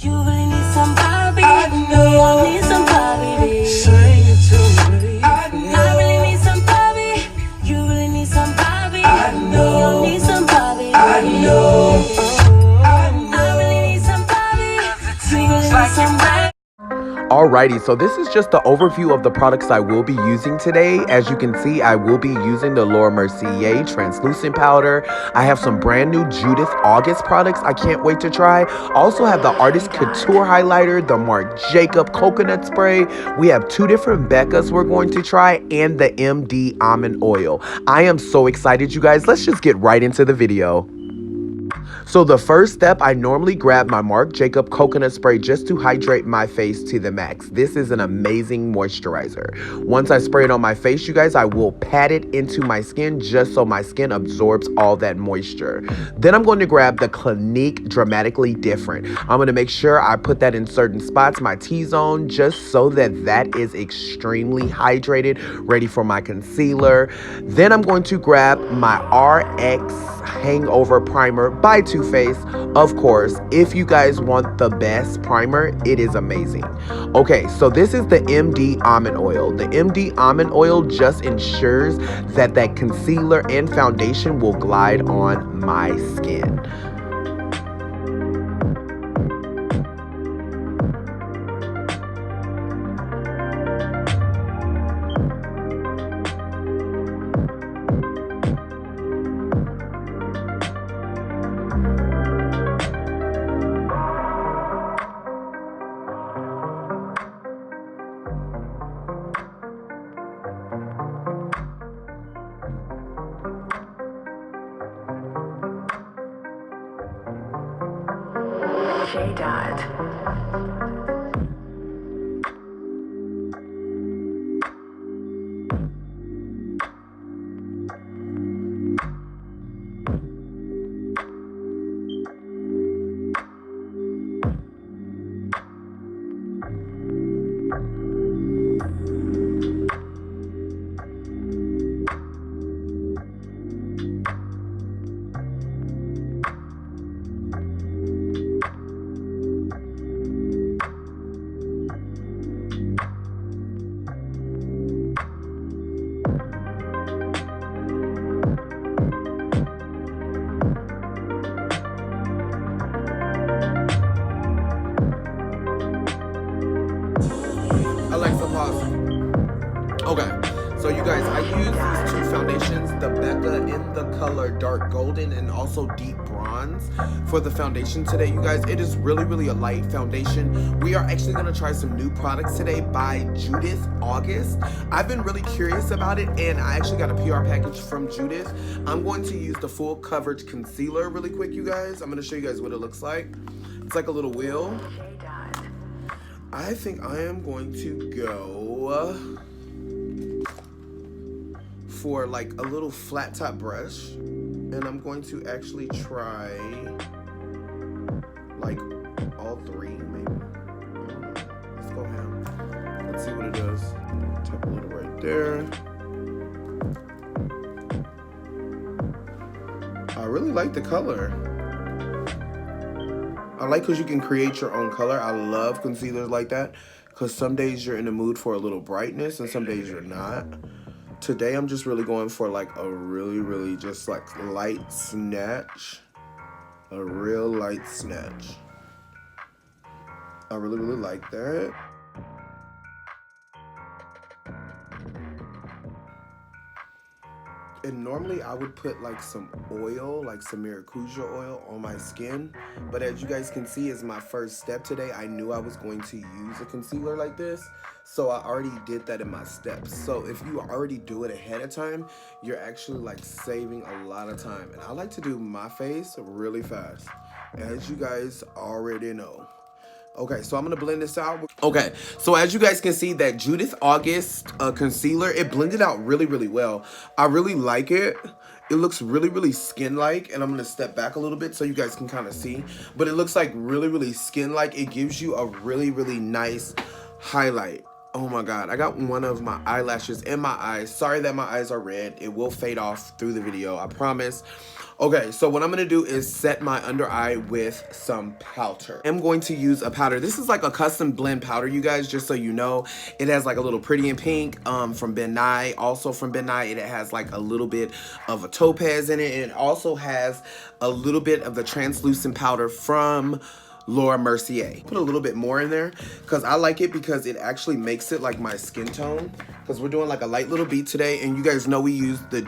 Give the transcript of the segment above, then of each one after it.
You really need somebody. I know. You need somebody. Sing it to me. I really need somebody. You really need somebody. I know. You need somebody. I know. I really need somebody. You really need somebody. Alrighty, so this is just the overview of the products I will be using today. As you can see, I will be using the Laura Mercier translucent powder. I have some brand new Judith August products I can't wait to try. Also have the Artist Couture highlighter, the Marc Jacob coconut spray. We have 2 different Beccas we're going to try, and the MD almond oil. I am so excited, you guys. Let's just get right into the video. So the first step, I normally grab my Marc Jacob coconut spray just to hydrate my face to the max. This is an amazing moisturizer. Once I spray it on my face, you guys, I will pat it into my skin just so my skin absorbs all that moisture. Then I'm going to grab the Clinique Dramatically Different. I'm going to make sure I put that in certain spots, my T-zone, just so that that is extremely hydrated, ready for my concealer. Then I'm going to grab my RX Hangover Primer by Too Faced. Of course, if you guys want the best primer, it is amazing. Okay, so this is the MD almond oil. The MD almond oil just ensures that that concealer and foundation will glide on my skin. Okay, so you guys, I use these 2 foundations, the Becca in the color dark golden and also deep bronze for the foundation today. You guys, it is really a light foundation. We are actually going to try some new products today by Judith August. I've been really curious about it, and I actually got a PR package from Judith. I'm going to use the full coverage concealer really quick, you guys. I'm going to show you guys what it looks like. It's like a little wheel. I think I am going to go for like a little flat top brush, and I'm going to actually try like all 3 maybe. Let's go ham. Let's see what it does. Tap a little right there. I really like the color. I like because you can create your own color. I love concealers like that because some days you're in the mood for a little brightness and some days you're not. Today I'm just really going for like a really just like light snatch. A real light snatch. I really like that. And normally I would put like some oil, like some maracuja oil on my skin. But as you guys can see, as my first step today, I knew I was going to use a concealer like this. So I already did that in my steps. So if you already do it ahead of time, you're actually like saving a lot of time. And I like to do my face really fast, as you guys already know. Okay, so I'm gonna blend this out. Okay, so as you guys can see, that Judith August concealer, it blended out really well. I really like it. It looks really skin-like, and I'm gonna step back a little bit so you guys can kind of see. But it looks like really skin-like. It gives you a really nice highlight. Oh my god, I got one of my eyelashes in my eyes. Sorry that my eyes are red. It will fade off through the video, I promise. Okay, so what I'm going to do is set my under eye with some powder. I'm going to use a powder. This is like a custom blend powder, you guys, just so you know. It has like a little pretty in pink from Ben Nye. Also from Ben Nye, it has like a little bit of a topaz in it. And it also has a little bit of the translucent powder from Laura Mercier. Put a little bit more in there because I like it because it actually makes it like my skin tone. Because we're doing like a light little beat today. And you guys know we use the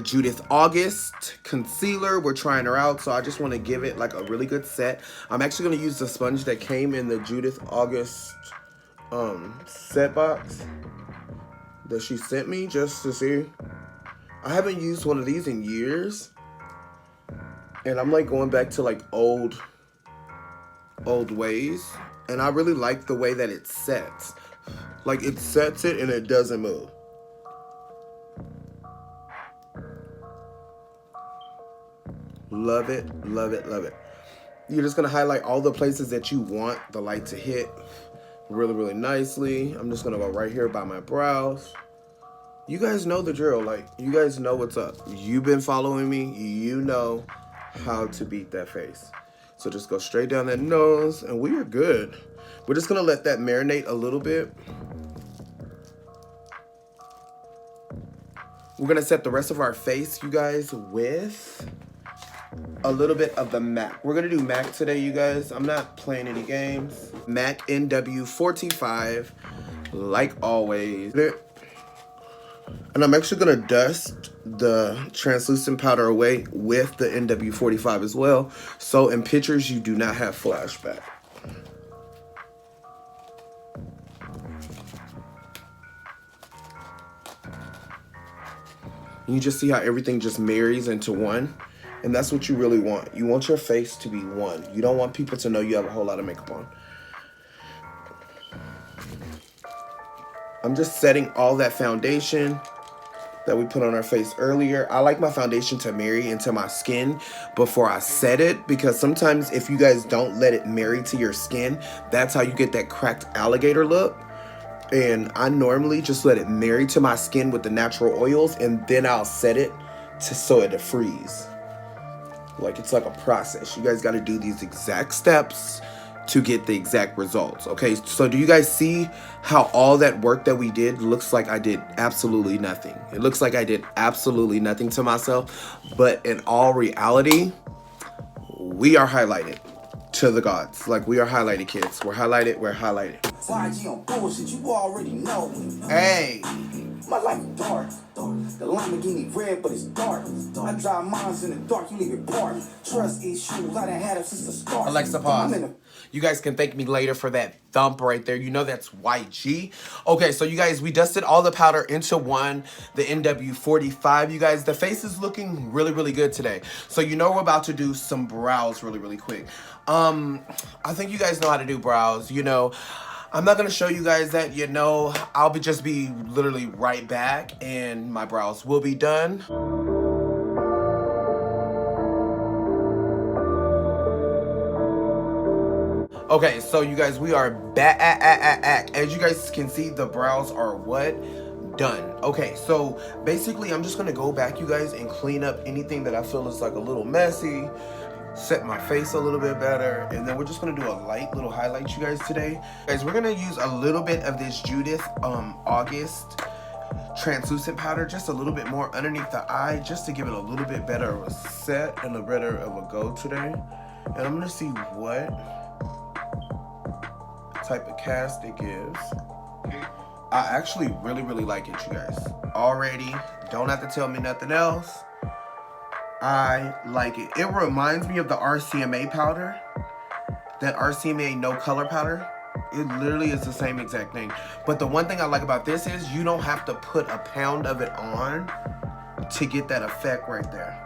Judith August concealer. We're trying her out, so I just want to give it like a really good set. I'm actually going to use the sponge that came in the Judith August set box that she sent me just to see. I haven't used one of these in years, and I'm like going back to like old ways, and I really like the way that it sets. Like it sets it and it doesn't move. Love it, love it, love it. You're just gonna highlight all the places that you want the light to hit really, really nicely. I'm just gonna go right here by my brows. You guys know the drill, like you guys know what's up. You've been following me, you know how to beat that face. So just go straight down that nose and we are good. We're just gonna let that marinate a little bit. We're gonna set the rest of our face, you guys, with a little bit of the MAC. We're gonna do MAC today, you guys. I'm not playing any games. MAC NW45, like always. And I'm actually gonna dust the translucent powder away with the NW45 as well. So in pictures, you do not have flashback. You just see how everything just marries into one. And that's what you really want. You want your face to be one. You don't want people to know you have a whole lot of makeup on. I'm just setting all that foundation that we put on our face earlier. I like my foundation to marry into my skin before I set it, because sometimes if you guys don't let it marry to your skin, that's how you get that cracked alligator look. And I normally just let it marry to my skin with the natural oils, and then I'll set it so it freeze. Like it's like a process. You guys got to do these exact steps to get the exact results. Okay, so do you guys see how all that work that we did looks like I did absolutely nothing? It looks like I did absolutely nothing to myself, but in all reality, we are highlighted to the gods. Like we are highlighted, kids. We're highlighted, we're highlighted. YG on bullshit, you already know. Hey. My life is dark. The Lamborghini red, but it's dark. I drive mines in the dark, you leave it dark. Trust issues, I done had them since the start. Alexa, pause. You guys can thank me later for that thump right there. You know that's YG. Okay, so you guys, we dusted all the powder into one, the NW45. You guys, the face is looking really, really good today. So you know we're about to do some brows really, really quick. I think you guys know how to do brows, you know. I'm not going to show you guys that, you know. I'll just be literally right back and my brows will be done. Okay, so you guys, we are back. As you guys can see, the brows are what? Done. Okay, so basically I'm just going to go back, you guys, and clean up anything that I feel is like a little messy. Set my face a little bit better, and then we're just gonna do a light little highlight, you guys, today. Guys, we're gonna use a little bit of this Judith August translucent powder, just a little bit more underneath the eye, just to give it a little bit better of a set and a better of a go today. And I'm gonna see what type of cast it gives. I actually really, really like it, you guys. Already, don't have to tell me nothing else. I like it. It reminds me of the RCMA powder. That RCMA no color powder. It literally is the same exact thing. But the one thing I like about this is you don't have to put a pound of it on to get that effect right there.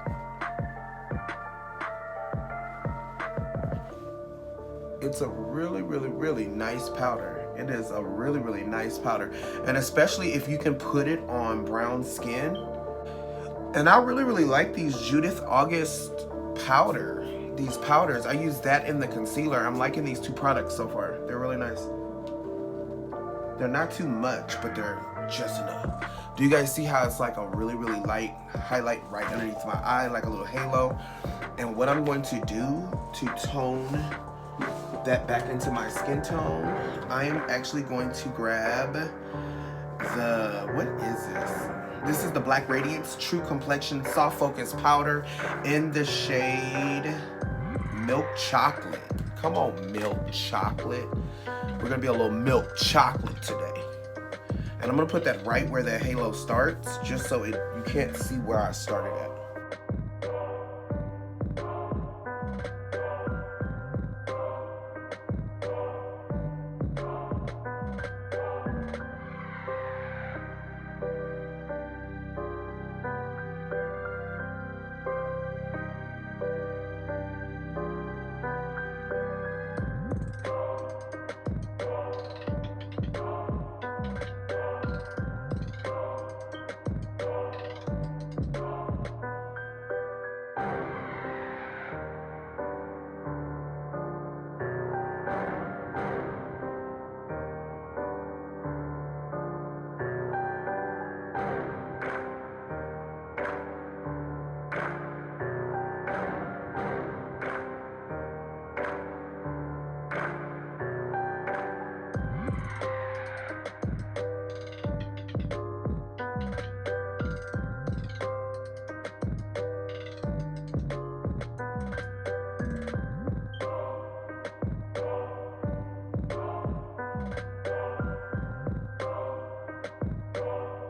It's a really, really, really nice powder. It is a really, really nice powder. And especially if you can put it on brown skin. And I really, really like these Judith August powder. These powders. I use that in the concealer. I'm liking these two products so far. They're really nice. They're not too much, but they're just enough. Do you guys see how it's like a really, really light highlight right underneath my eye, like a little halo? And what I'm going to do to tone that back into my skin tone, I am actually going to grab the, what is this? This is the Black Radiance True Complexion Soft Focus Powder in the shade Milk Chocolate. Come on, Milk Chocolate. We're gonna be a little milk chocolate today. And I'm gonna put that right where that halo starts, just so you can't see where I started at.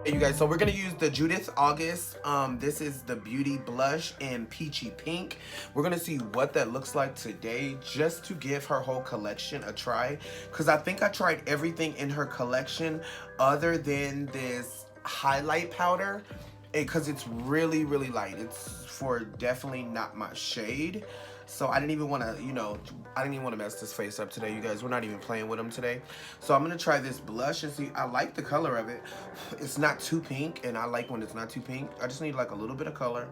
Hey you guys, so we're gonna use the Judith August. This is the Beauty Blush in Peachy Pink. We're gonna see what that looks like today, just to give her whole collection a try, because I think I tried everything in her collection other than this highlight powder, because it's really, really light. It's for definitely not my shade. So I didn't even want to, you know, I didn't even want to mess this face up today, you guys. We're not even playing with them today. So I'm going to try this blush and see. I like the color of it. It's not too pink, and I like when it's not too pink. I just need like a little bit of color.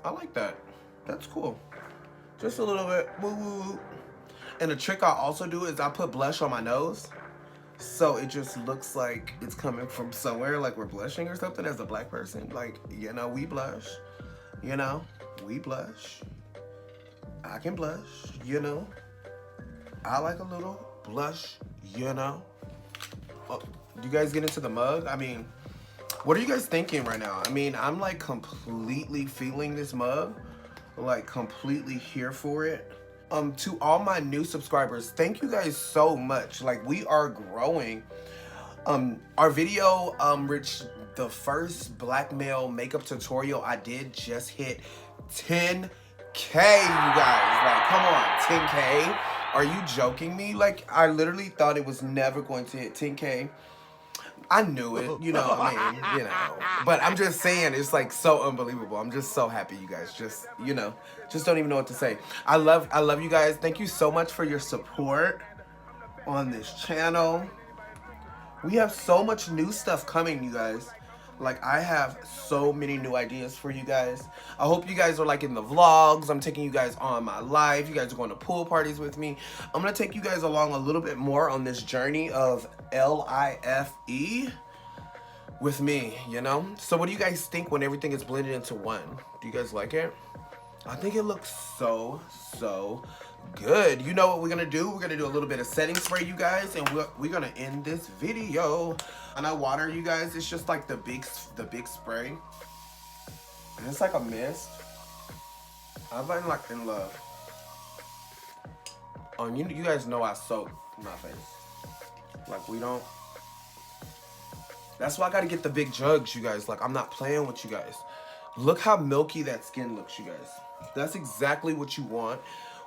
I like that. That's cool. Just a little bit. Woo woo. And the trick I also do is I put blush on my nose. So it just looks like it's coming from somewhere, like we're blushing or something as a black person. Like, you know, we blush. You know, we blush. I can blush, you know. I like a little blush, you know. Oh, you guys get into the mug? I mean, what are you guys thinking right now? I mean, I'm like completely feeling this mug. Like completely here for it. To all my new subscribers, thank you guys so much. Like, we are growing. Our video reached the first black male makeup tutorial I did just hit 10K, you guys. Like, come on, 10K? Are you joking me? Like, I literally thought it was never going to hit 10K. I knew it, you know, I mean, you know. But I'm just saying, it's like so unbelievable. I'm just so happy, you guys. Just, you know, just don't even know what to say. I love you guys. Thank you so much for your support on this channel. We have so much new stuff coming, you guys. Like, I have so many new ideas for you guys. I hope you guys are liking the vlogs. I'm taking you guys on my live. You guys are going to pool parties with me. I'm going to take you guys along a little bit more on this journey of LIFE with me, you know? So what do you guys think when everything is blended into one? Do you guys like it? I think it looks so good. You know what we're gonna do? We're gonna do a little bit of setting spray, you guys, and we're gonna end this video. And I water, you guys. It's just like the big spray, and it's like a mist. I'm like in love. You guys know I soak my face. Like, we don't. That's why I gotta get the big jugs, you guys. Like, I'm not playing with you guys. Look how milky that skin looks, you guys. That's exactly what you want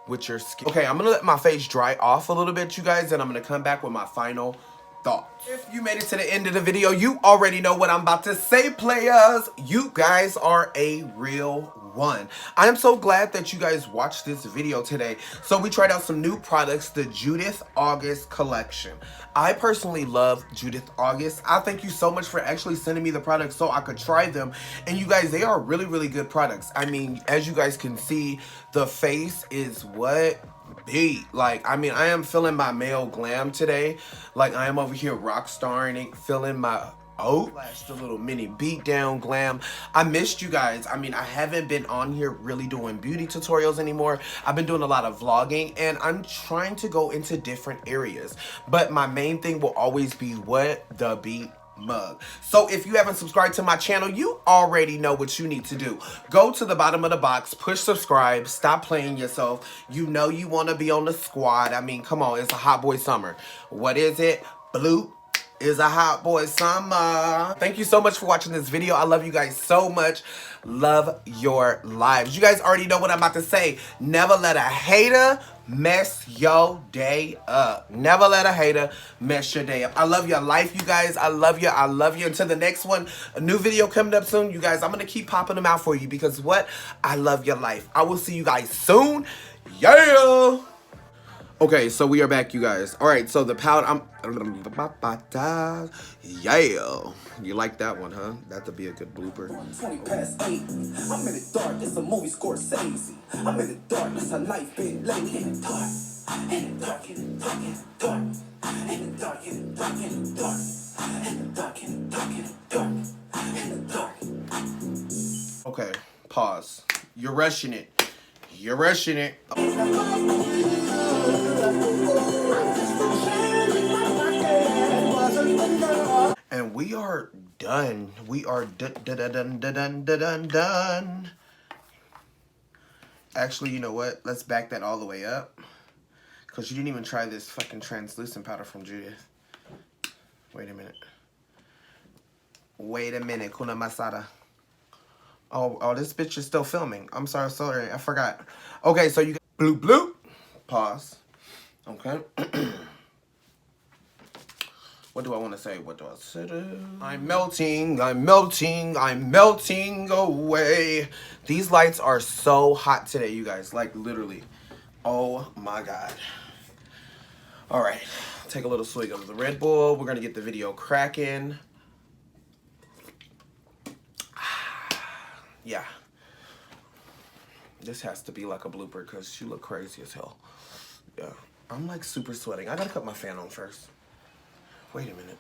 with your skin. Okay, I'm gonna let my face dry off a little bit, you guys, and I'm gonna come back with my final thoughts. If you made it to the end of the video, you already know what I'm about to say, players. You guys are a real one. I am so glad that you guys watched this video today. So we tried out some new products, the Judith August collection. I personally love Judith August. I thank you so much for actually sending me the products so I could try them. And you guys, they are really, really good products. I mean, as you guys can see, the face is what? beat. Like, I mean, I am feeling my male glam today. Like, I am over here rock starring it, feeling my the little mini beat down glam. I missed you guys. I mean, I haven't been on here really doing beauty tutorials anymore. I've been doing a lot of vlogging, and I'm trying to go into different areas. But my main thing will always be what? The beat mug. So if you haven't subscribed to my channel, you already know what you need to do. Go to the bottom of the box, push subscribe, stop playing yourself. You know you want to be on the squad. I mean, come on, it's a hot boy summer. What is it? Blue is a hot boy summer. Thank you so much for watching this video. I love you guys so much. Love your lives. You guys already know what I'm about to say. Never let a hater mess your day up. Never let a hater mess your day up. I love your life, you guys. I love you. I love you. Until the next one, a new video coming up soon, you guys. I'm going to keep popping them out for you because what? I love your life. I will see you guys soon. Yeah. Okay, so we are back, you guys. All right, so the powder, yeah. You like that one, huh? That'd be a good blooper. 20 past 8. I'm in the dark, it's a movie Scorsese. I'm in the dark, it's a life bit late. In the dark, in the dark, in the dark, in the dark. In the dark, in the dark, in the dark. In the dark, in the dark, in the dark. In the dark. Okay, pause. You're rushing it. You're rushing it. And we are done. We are done. Actually, you know what? Let's back that all the way up. Because you didn't even try this fucking translucent powder from Judith. Wait a minute. Wait a minute, Kuna Masada. Oh, this bitch is still filming. I'm sorry, I forgot. Okay, so you got bloop bloop. Pause. Okay. What do I want to say? What do I say? I'm melting, I'm melting, I'm melting away. These lights are so hot today, you guys. Like, literally. Oh, my God. All right. Take a little swig of the Red Bull. We're going to get the video cracking. Yeah. This has to be like a blooper because she look crazy as hell. Yeah. I'm like super sweating. I got to cut my fan on first. Wait a minute.